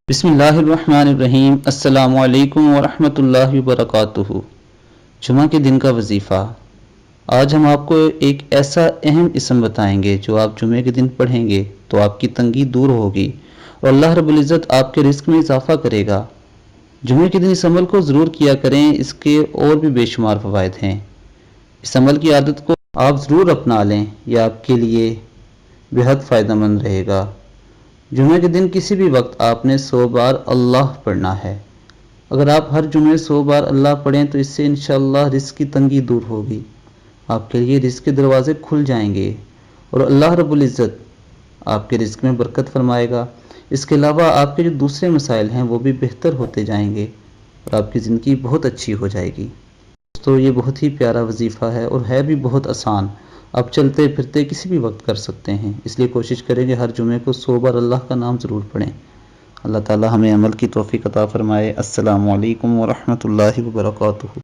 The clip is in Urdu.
بسم اللہ الرحمن الرحیم۔ السلام علیکم ورحمۃ اللہ وبرکاتہ۔ جمعہ کے دن کا وظیفہ۔ آج ہم آپ کو ایک ایسا اہم اسم بتائیں گے جو آپ جمعے کے دن پڑھیں گے تو آپ کی تنگی دور ہوگی اور اللہ رب العزت آپ کے رزق میں اضافہ کرے گا۔ جمعے کے دن اس عمل کو ضرور کیا کریں، اس کے اور بھی بے شمار فوائد ہیں۔ اس عمل کی عادت کو آپ ضرور اپنا لیں، یہ آپ کے لیے بہت فائدہ مند رہے گا۔ جمعے کے دن کسی بھی وقت آپ نے 100 بار اللہ پڑھنا ہے۔ اگر آپ ہر جمعے 100 بار اللہ پڑھیں تو اس سے انشاءاللہ رزق کی تنگی دور ہوگی، آپ کے لیے رزق کے دروازے کھل جائیں گے اور اللہ رب العزت آپ کے رزق میں برکت فرمائے گا۔ اس کے علاوہ آپ کے جو دوسرے مسائل ہیں وہ بھی بہتر ہوتے جائیں گے اور آپ کی زندگی بہت اچھی ہو جائے گی۔ تو یہ بہت ہی پیارا وظیفہ ہے اور ہے بھی بہت آسان، آپ چلتے پھرتے کسی بھی وقت کر سکتے ہیں، اس لیے کوشش کریں کہ ہر جمعے کو 100 بار اللہ کا نام ضرور پڑھیں۔ اللہ تعالی ہمیں عمل کی توفیق عطا فرمائے۔ السلام علیکم ورحمۃ اللہ وبرکاتہ۔